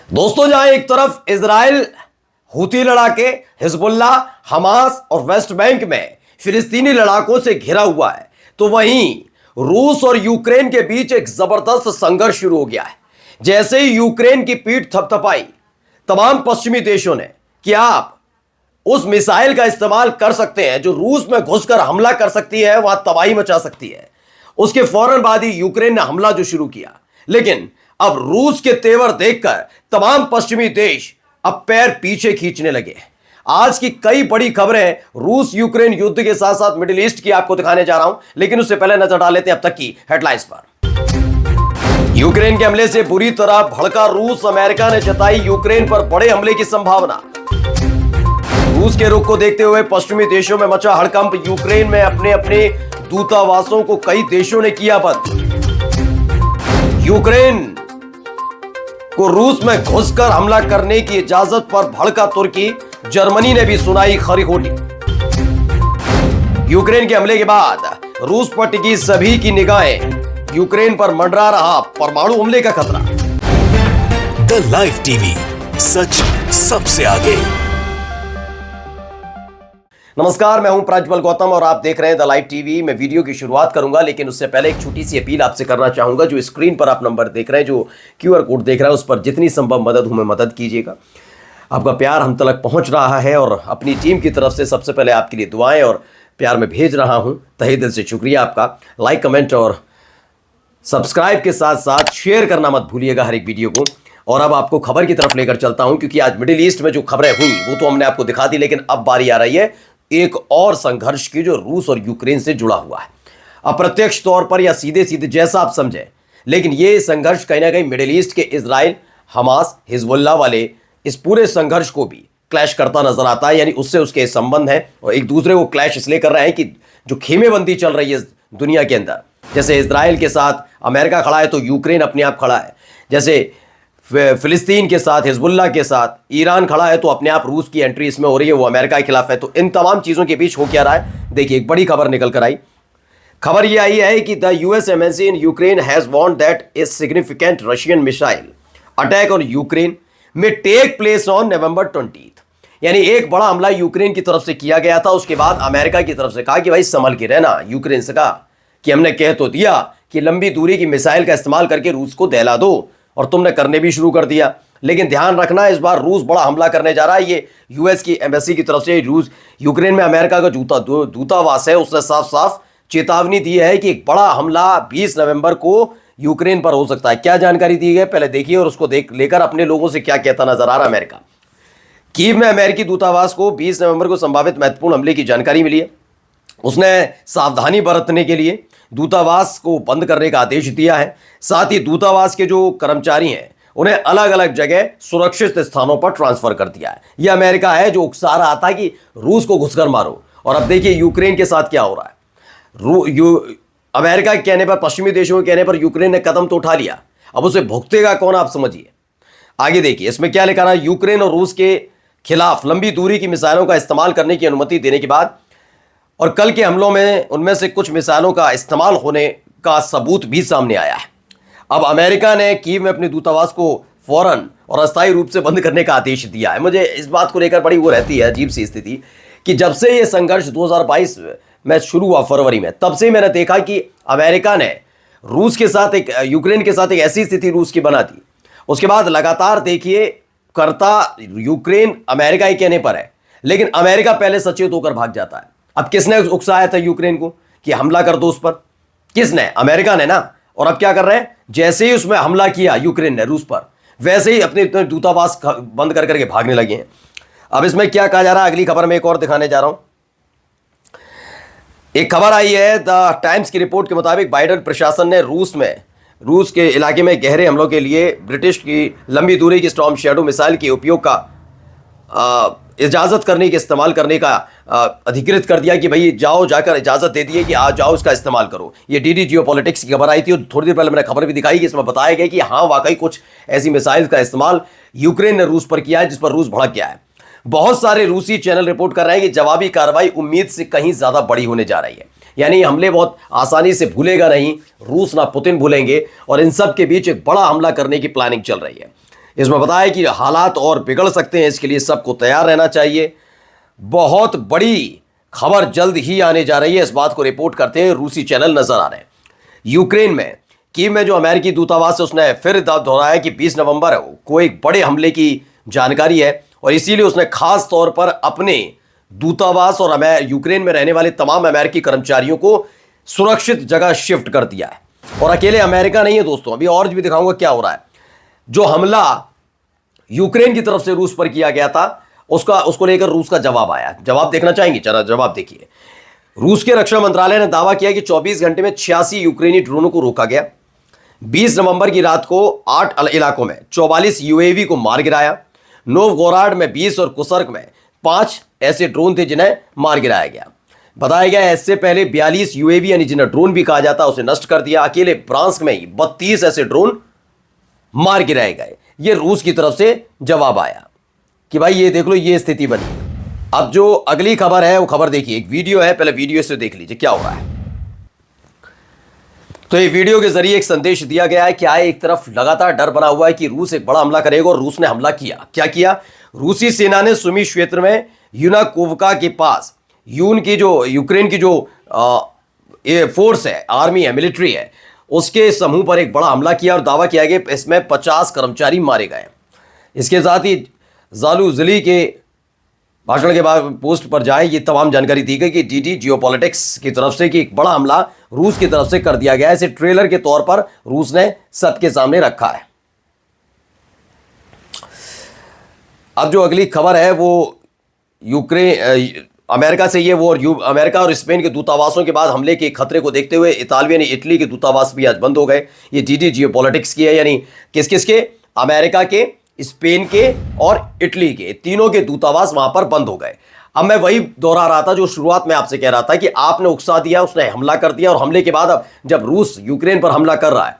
दोस्तों, जहां एक तरफ इजराइल हूती लड़ाके, हिजबुल्लाह, हमास और वेस्ट बैंक में फिलिस्तीनी लड़ाकों से घिरा हुआ है, तो वहीं रूस और यूक्रेन के बीच एक जबरदस्त संघर्ष शुरू हो गया है। जैसे ही यूक्रेन की पीठ थपथपाई तमाम पश्चिमी देशों ने कि आप उस मिसाइल का इस्तेमाल कर सकते हैं जो रूस में घुसकर हमला कर सकती है, वहां तबाही मचा सकती है, उसके फौरन बाद ही यूक्रेन ने हमला जो शुरू किया। लेकिन अब रूस के तेवर देखकर तमाम पश्चिमी देश अब पैर पीछे खींचने लगे। आज की कई बड़ी खबरें रूस यूक्रेन युद्ध के साथ साथ मिडिल ईस्ट की आपको दिखाने जा रहा हूं, लेकिन उससे पहले नजर डाल लेते हैं अब तक की हेडलाइंस पर। यूक्रेन के हमले से बुरी तरह भड़का रूस, अमेरिका ने जताई यूक्रेन पर बड़े हमले की संभावना। रूस के रुख को देखते हुए पश्चिमी देशों में मचा हड़कंप, यूक्रेन में अपने अपने दूतावासों को कई देशों ने किया बंद। यूक्रेन को रूस में घुसकर हमला करने की इजाजत पर भड़का तुर्की, जर्मनी ने भी सुनाई खरी खोटी। यूक्रेन के हमले के बाद रूस पर टिकी सभी की निगाहें, यूक्रेन पर मंडरा रहा परमाणु हमले का खतरा। द लाइव टीवी, सच सबसे आगे। नमस्कार, मैं हूं प्रज्वल गौतम और आप देख रहे हैं द लाइव टीवी। मैं वीडियो की शुरुआत करूंगा, लेकिन उससे पहले एक छोटी सी अपील आपसे करना चाहूंगा। जो स्क्रीन पर आप नंबर देख रहे हैं, जो QR कोड देख रहे हैं, उस पर जितनी संभव मदद हो में मदद कीजिएगा। आपका प्यार हम तक पहुंच रहा है और अपनी टीम की तरफ से सबसे पहले आपके लिए दुआएं और प्यार में भेज रहा हूं। तहे दिल से शुक्रिया आपका। लाइक, कमेंट और सब्सक्राइब के साथ साथ शेयर करना मत भूलिएगा हर एक वीडियो को। और अब आपको खबर की तरफ लेकर चलता हूं, क्योंकि आज मिडिल ईस्ट में जो खबरें हुई वो तो हमने आपको दिखा दी, लेकिन अब बारी आ रही है एक और संघर्ष की जो रूस और यूक्रेन से जुड़ा हुआ है। अप्रत्यक्ष तौर पर या सीधे सीधे जैसा आप समझें, लेकिन ये संघर्ष कहीं ना कहीं मिडिल ईस्ट के इजराइल, हमास, हिजबुल्लाह वाले इस पूरे संघर्ष को भी क्लैश करता नजर आता है। यानी उससे उसके संबंध है और एक दूसरे को क्लैश इसलिए कर रहे हैं कि जो खेमेबंदी चल रही है दुनिया के अंदर, जैसे इजराइल के साथ अमेरिका खड़ा है तो यूक्रेन अपने आप खड़ा है, जैसे फिलिस्तीन के साथ, हिजबुल्लाह के साथ ईरान खड़ा है तो अपने आप रूस की एंट्री इसमें हो रही है, वो अमेरिका के खिलाफ है। तो इन तमाम चीज़ों के बीच हो क्या रहा है, देखिए एक बड़ी खबर निकल कर आई। खबर ये आई है कि the US embassy in Ukraine has warned that a significant Russian missile attack on Ukraine में टेक प्लेस ऑन November 20। यानी एक बड़ा हमला यूक्रेन की तरफ से किया गया था। उसके बाद अमेरिका की तरफ से कहा कि भाई संभल के रहना। यूक्रेन से कहा कि हमने कह तो दिया कि लंबी दूरी की मिसाइल का इस्तेमाल करके रूस को दहला दो, और तुमने करने भी शुरू कर दिया। लेकिन ध्यान रखना, इस बार रूस बड़ा हमला करने जा रहा है। ये US की एम्बेसी की तरफ से रूस यूक्रेन में अमेरिका का दूतावास है, उसने साफ साफ चेतावनी दी है कि एक बड़ा हमला 20 नवंबर को यूक्रेन पर हो सकता है। क्या जानकारी दी गई पहले देखिए और उसको लेकर अपने लोगों से क्या कहता नजर आ रहा है अमेरिका। कीव में अमेरिकी दूतावास को 20 नवंबर को संभावित महत्वपूर्ण हमले की जानकारी मिली है। उसने सावधानी बरतने के लिए दूतावास को बंद करने का आदेश दिया है। साथ ही दूतावास के जो कर्मचारी हैं उन्हें अलग अलग जगह सुरक्षित स्थानों पर ट्रांसफर कर दिया है। यह अमेरिका है जो उकसा रहा था कि रूस को घुसकर मारो, और अब देखिए यूक्रेन के साथ क्या हो रहा है। अमेरिका के कहने पर, पश्चिमी देशों के कहने पर यूक्रेन ने कदम तो उठा लिया, अब उसे भुगतेगा कौन, आप समझिए। आगे देखिए इसमें क्या लिखा रहा है। यूक्रेन और रूस के खिलाफ लंबी दूरी की मिसाइलों का इस्तेमाल करने की अनुमति देने के बाद और कल के हमलों में उनमें से कुछ मिसाइलों का इस्तेमाल होने का सबूत भी सामने आया है। अब अमेरिका ने कीव में अपने दूतावास को फौरन और अस्थायी रूप से बंद करने का आदेश दिया है। मुझे इस बात को लेकर बड़ी वो रहती है अजीब सी स्थिति कि जब से ये संघर्ष 2022 में शुरू हुआ फरवरी में, तब से मैंने देखा कि अमेरिका ने रूस के साथ यूक्रेन के साथ एक ऐसी स्थिति रूस की बना दी। उसके बाद लगातार देखिए करता यूक्रेन अमेरिका ही कहने पर है, लेकिन अमेरिका पहले सचेत होकर भाग जाता है। अब किसने उकसाया था यूक्रेन को कि हमला कर दो उस पर? किसने? अमेरिका ने ना। और अब क्या कर रहे हैं, जैसे ही उसमें हमला किया यूक्रेन ने रूस पर, वैसे ही अपने दूतावास बंद कर करके भागने लगे हैं। अब इसमें क्या कहा जा रहा है, अगली खबर में एक और दिखाने जा रहा हूं। एक खबर आई है द टाइम्स की रिपोर्ट के मुताबिक बाइडेन प्रशासन ने रूस के इलाके में गहरे हमलों के लिए ब्रिटिश की लंबी दूरी की स्टॉर्म शैडो मिसाइल के उपयोग का इजाज़त करने के इस्तेमाल करने का अधिकृत कर दिया कि भाई जाओ, जाकर इजाज़त दे दिए कि आज जाओ इसका इस्तेमाल करो। ये DD जियोपॉलिटिक्स की खबर आई थी और थोड़ी देर पहले मैंने खबर भी दिखाई कि इसमें बताया गया कि हाँ वाकई कुछ ऐसी मिसाइल का इस्तेमाल यूक्रेन ने रूस पर किया है, जिस पर रूस भड़क गया है। बहुत सारे रूसी चैनल रिपोर्ट कर रहे हैं कि जवाबी कार्रवाई उम्मीद से कहीं ज़्यादा बड़ी होने जा रही है। यानी हमले बहुत आसानी से भूलेगा नहीं रूस, ना पुतिन भूलेंगे, और इन सब के बीच एक बड़ा हमला करने की प्लानिंग चल रही है। इसमें बताया कि हालात और बिगड़ सकते हैं, इसके लिए सबको तैयार रहना चाहिए। बहुत बड़ी खबर जल्द ही आने जा रही है, इस बात को रिपोर्ट करते हैं रूसी चैनल नजर आ रहे हैं। यूक्रेन में कीव में जो अमेरिकी दूतावास है उसने फिर दोहराया कि 20 नवंबर को एक बड़े हमले की जानकारी है और इसीलिए उसने खास तौर पर अपने दूतावास और यूक्रेन में रहने वाले तमाम अमेरिकी कर्मचारियों को सुरक्षित जगह शिफ्ट कर दिया है। और अकेले अमेरिका नहीं है दोस्तों, अभी और भी दिखाऊंगा क्या हो रहा है। जो हमला यूक्रेन की तरफ से रूस पर किया गया था उसको लेकर रूस का जवाब आया। जवाब देखना चाहेंगे? चलो जवाब देखिए। रूस के रक्षा मंत्रालय ने दावा किया कि 24 घंटे में 86 यूक्रेनी ड्रोनों को रोका गया। 20 नवंबर की रात को 8 इलाकों में 44 यूएवी को मार गिराया। नोवगोराड में 20 और कुसर्क में 5 ऐसे ड्रोन थे जिन्हें मार गिराया गया। बताया गया इससे पहले 42 यूएवी यानी जिन्हें ड्रोन भी कहा जाता है उसे नष्ट कर दिया। अकेले ब्रांस्क में ही 32 ऐसे ड्रोन मार गिराए गए। ये रूस की तरफ से जवाब आया कि भाई ये देख लो, ये स्थिति बनी। अब जो अगली खबर है वो खबर देखिए, एक वीडियो है, पहले वीडियो से देख लीजिए क्या हो रहा है। तो ये वीडियो के जरिए एक संदेश दिया गया है। क्या है, एक तरफ लगातार डर बना हुआ है कि रूस एक बड़ा हमला करेगा और रूस ने हमला किया। क्या किया? रूसी सेना ने सुमी क्षेत्र में यूनाकोवका के पास यूक्रेन की जो ये फोर्स है, आर्मी है, मिलिट्री है, उसके समूह पर एक बड़ा हमला किया और दावा किया गया इसमें 50 कर्मचारी मारे गए। इसके साथ ही जालूजली के भाषण के बाद पोस्ट पर जाए ये तमाम जानकारी दी गई कि डीडी जियोपॉलिटिक्स की तरफ से कि एक बड़ा हमला रूस की तरफ से कर दिया गया है। इसे ट्रेलर के तौर पर रूस ने सबके सामने रखा है। अब जो अगली खबर है वो अमेरिका से ये वो अमेरिका और स्पेन के दूतावासों के बाद हमले के खतरे को देखते हुए इटली के दूतावास भी आज बंद हो गए। ये डीडी जियोपॉलिटिक्स की है, यानी किस किस के? अमेरिका के, स्पेन के और इटली के, तीनों के दूतावास वहां पर बंद हो गए। अब मैं वही दोहरा रहा था जो शुरुआत में आपसे कह रहा था कि आपने उकसा दिया, उसने हमला कर दिया और हमले के बाद अब जब रूस यूक्रेन पर हमला कर रहा है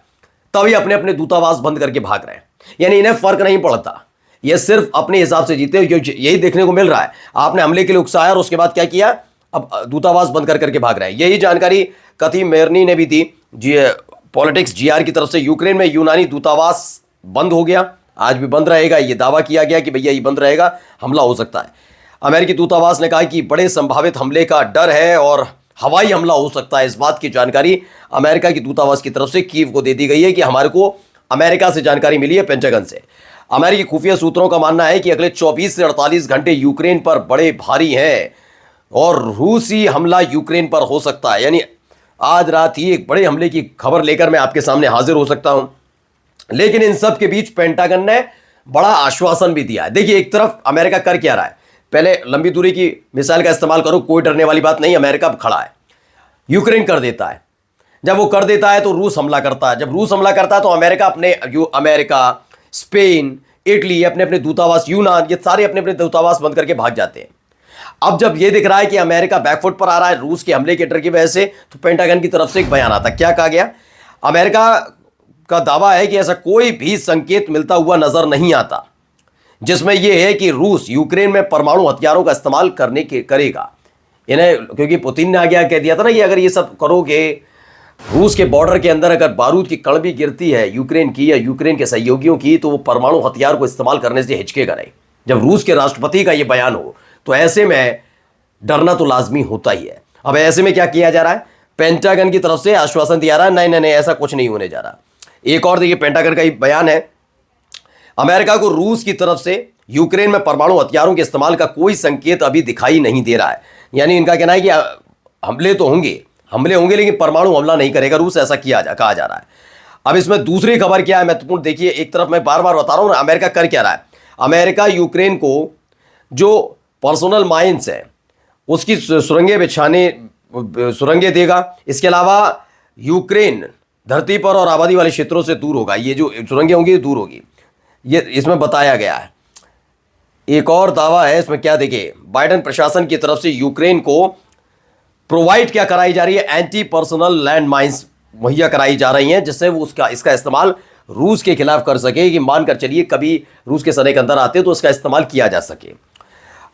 तभी अपने अपने दूतावास बंद करके भाग रहे हैं। यानी इन्हें फर्क नहीं पड़ता, ये सिर्फ अपने हिसाब से जीते। यही देखने को मिल रहा है। आपने हमले के लिए उकसाया और उसके बाद क्या किया? अब दूतावास बंद कर करके भाग रहे हैं। यही जानकारी कथी मेरनी ने भी दी पॉलिटिक्स जीआर की तरफ से। यूक्रेन में यूनानी दूतावास बंद हो गया, आज भी बंद रहेगा। ये दावा किया गया कि भैया ये बंद रहेगा, हमला हो सकता है। अमेरिकी दूतावास ने कहा कि बड़े संभावित हमले का डर है और हवाई हमला हो सकता है। इस बात की जानकारी अमेरिका की दूतावास की तरफ से कीव को दे दी गई है कि हमारे को अमेरिका से जानकारी मिली है, पेंटागन से। अमेरिकी खुफिया सूत्रों का मानना है कि अगले 24 से 48 घंटे यूक्रेन पर बड़े भारी हैं और रूसी हमला यूक्रेन पर हो सकता है। यानी आज रात ही एक बड़े हमले की खबर लेकर मैं आपके सामने हाजिर हो सकता हूं। लेकिन इन सब के बीच पेंटागन ने बड़ा आश्वासन भी दिया है। देखिए, एक तरफ अमेरिका कर क्या रहा है, पहले लंबी दूरी की मिसाइल का इस्तेमाल करो, कोई डरने वाली बात नहीं, अमेरिका खड़ा है। यूक्रेन कर देता है, जब वो कर देता है तो रूस हमला करता है, जब रूस हमला करता है तो अमेरिका, स्पेन, इटली अपने अपने दूतावास, यूनान, ये सारे अपने अपने दूतावास बंद करके भाग जाते हैं। अब जब ये दिख रहा है कि अमेरिका बैकफुट पर आ रहा है रूस के हमले के डर की वजह से, तो पेंटागन की तरफ से एक बयान आता। क्या कहा गया? अमेरिका का दावा है कि ऐसा कोई भी संकेत मिलता हुआ नजर नहीं आता जिसमें यह है कि रूस यूक्रेन में परमाणु हथियारों का इस्तेमाल करेगा। इन्हें, क्योंकि पुतिन ने आगे कह दिया था ना कि अगर ये सब करोगे, रूस के बॉर्डर के अंदर अगर बारूद की कण भी गिरती है यूक्रेन की या यूक्रेन के सहयोगियों की, तो वो परमाणु हथियार को इस्तेमाल करने से हिचकेगा नहीं। जब रूस के राष्ट्रपति का ये बयान हो तो ऐसे में डरना तो लाजमी होता ही है। अब ऐसे में क्या किया जा रहा है? पेंटागन की तरफ से आश्वासन दिया रहा है, नहीं नहीं नहीं, ऐसा कुछ नहीं होने जा रहा। एक और देखिए, पेंटागन का एक बयान है, अमेरिका को रूस की तरफ से यूक्रेन में परमाणु हथियारों के इस्तेमाल का कोई संकेत अभी दिखाई नहीं दे रहा है। यानी इनका कहना है कि हमले होंगे लेकिन परमाणु हमला नहीं करेगा रूस, ऐसा कहा जा रहा है। अब इसमें दूसरी खबर क्या है महत्वपूर्ण, देखिए, एक तरफ मैं बार बार बता रहा हूं ना, अमेरिका कर क्या रहा है। अमेरिका यूक्रेन को जो पर्सनल माइंस है उसकी सुरंगें देगा। इसके अलावा यूक्रेन धरती पर और आबादी वाले क्षेत्रों से दूर होगा। ये जो सुरंगें होंगी दूर होगी, ये इसमें बताया गया है। एक और दावा है इसमें, क्या देखिए, बाइडेन प्रशासन की तरफ से यूक्रेन को प्रोवाइड क्या कराई जा रही है, एंटी पर्सनल लैंड माइंस मुहैया कराई जा रही हैं, जिससे वो इसका इस्तेमाल रूस के खिलाफ कर सके कि मानकर चलिए कभी रूस के सैनिक अंदर आते तो इसका इस्तेमाल किया जा सके।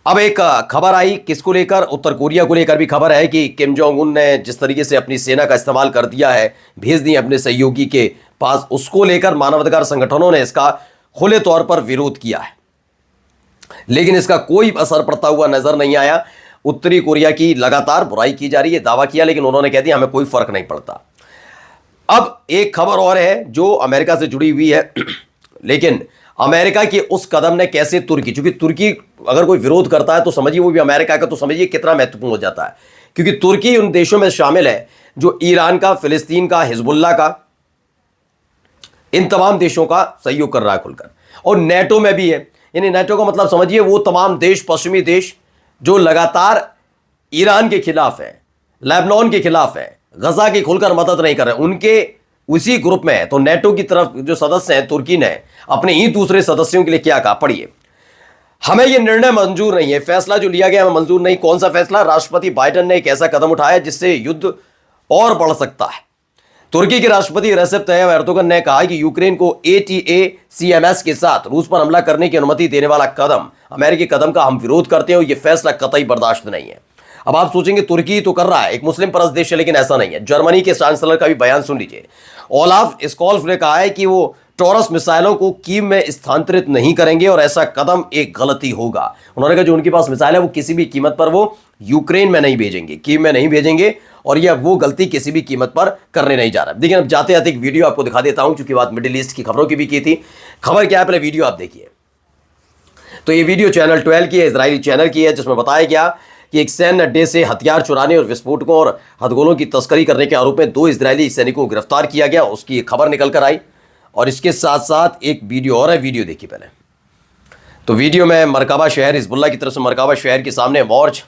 अब एक खबर आई किसको लेकर, उत्तर कोरिया को लेकर भी खबर है कि किम जोंग उन ने जिस तरीके से अपनी सेना का इस्तेमाल कर दिया है, भेज दी अपने सहयोगी के पास, उसको लेकर मानवाधिकार संगठनों ने इसका खुले तौर पर विरोध किया है, लेकिन इसका कोई असर पड़ता हुआ नजर नहीं आया। उत्तरी कोरिया की लगातार बुराई की जा रही है, दावा किया, लेकिन उन्होंने कह दिया हमें कोई फर्क नहीं पड़ता। अब एक खबर और है जो अमेरिका से जुड़ी हुई है, लेकिन अमेरिका के उस कदम ने कैसे चूंकि तुर्की अगर कोई विरोध करता है तो समझिए वो भी अमेरिका का, तो समझिए कितना महत्वपूर्ण हो जाता है, क्योंकि तुर्की उन देशों में शामिल है जो ईरान का, फिलिस्तीन का, हिजबुल्ला का, इन तमाम देशों का सहयोग कर रहा है खुलकर, और नेटो में भी है। यानी नेटो का मतलब समझिए वो तमाम देश, पश्चिमी देश जो लगातार ईरान के खिलाफ है, लेबनान के खिलाफ है, गजा की खुलकर मदद नहीं कर रहे, उनके उसी ग्रुप में है। तो नेटो की तरफ जो सदस्य हैं, तुर्की ने अपने ही दूसरे सदस्यों के लिए क्या कहा, पढ़िए। हमें यह निर्णय मंजूर नहीं है, फैसला जो लिया गया हमें मंजूर नहीं। कौन सा फैसला? राष्ट्रपति बाइडेन ने एक ऐसा कदम उठाया जिससे युद्ध और बढ़ सकता है। तुर्की के राष्ट्रपति रेसेप तय्यप एर्दोगन ने कहा कि यूक्रेन को ATACMS के साथ रूस पर हमला करने की अनुमति देने वाला कदम, अमेरिकी कदम का हम विरोध करते हैं और यह फैसला कतई बर्दाश्त नहीं है। अब आप सोचेंगे तुर्की तो कर रहा है, एक मुस्लिम परस्त देश है, लेकिन ऐसा नहीं है। जर्मनी के चांसलर का भी बयान सुन लीजिए। ओलाफ स्कॉल्फ ने कहा है कि वो टॉरस मिसाइलों को कीव में स्थानांतरित नहीं करेंगे और ऐसा कदम एक गलती होगा। उन्होंने कहा जो उनके पास मिसाइल है वो किसी भी कीमत पर वो यूक्रेन में नहीं भेजेंगे, कीव में नहीं भेजेंगे, और यह वो गलती किसी भी कीमत पर करने नहीं जा रहा। देखिए अब जाते जाते एक वीडियो आपको दिखा देता हूं, क्योंकि बात मिडिल ईस्ट की खबरों की भी की थी। खबर क्या है, पहले वीडियो आप देखिए। तो ये वीडियो चैनल 12 की है, इजरायली चैनल की है, जिसमें बताया गया कि एक सैन्य अड्डे से हथियार चुराने और विस्फोटकों और हथगोलों की तस्करी करने के आरोप में 2 इजरायली सैनिकों को गिरफ्तार किया गया, उसकी एक खबर निकल कर आई। और इसके साथ साथ एक वीडियो और है, वीडियो देखिए पहले। तो वीडियो में मरकाबा शहर, हिजबुल्ला की तरफ से मरकाबा शहर के सामने मॉर्च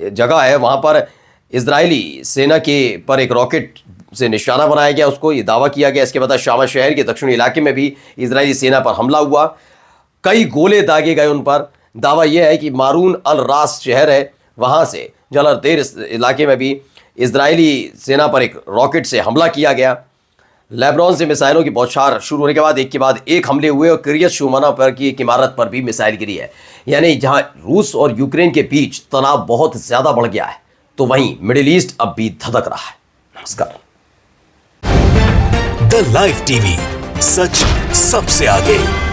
जगह है, वहां पर इजरायली सेना के पर एक रॉकेट से निशाना बनाया गया, उसको ये दावा किया गया। इसके बाद शामा शहर के दक्षिणी इलाके में भी इजरायली सेना पर हमला हुआ, कई गोले दागे गए उन पर। दावा यह है कि मारून अल रास शहर है, वहां से जलरतेर इलाके में भी इजरायली सेना पर एक रॉकेट से हमला किया गया। लेबनान से मिसाइलों की बौछार शुरू होने के बाद एक हमले हुए और किरियत शुमाना पर की एक इमारत पर भी मिसाइल गिरी है। यानी जहां रूस और यूक्रेन के बीच तनाव बहुत ज्यादा बढ़ गया है, तो वहीं मिडिल ईस्ट अब भी धधक रहा है। नमस्कार। द लाइव टीवी, सच सबसे आगे।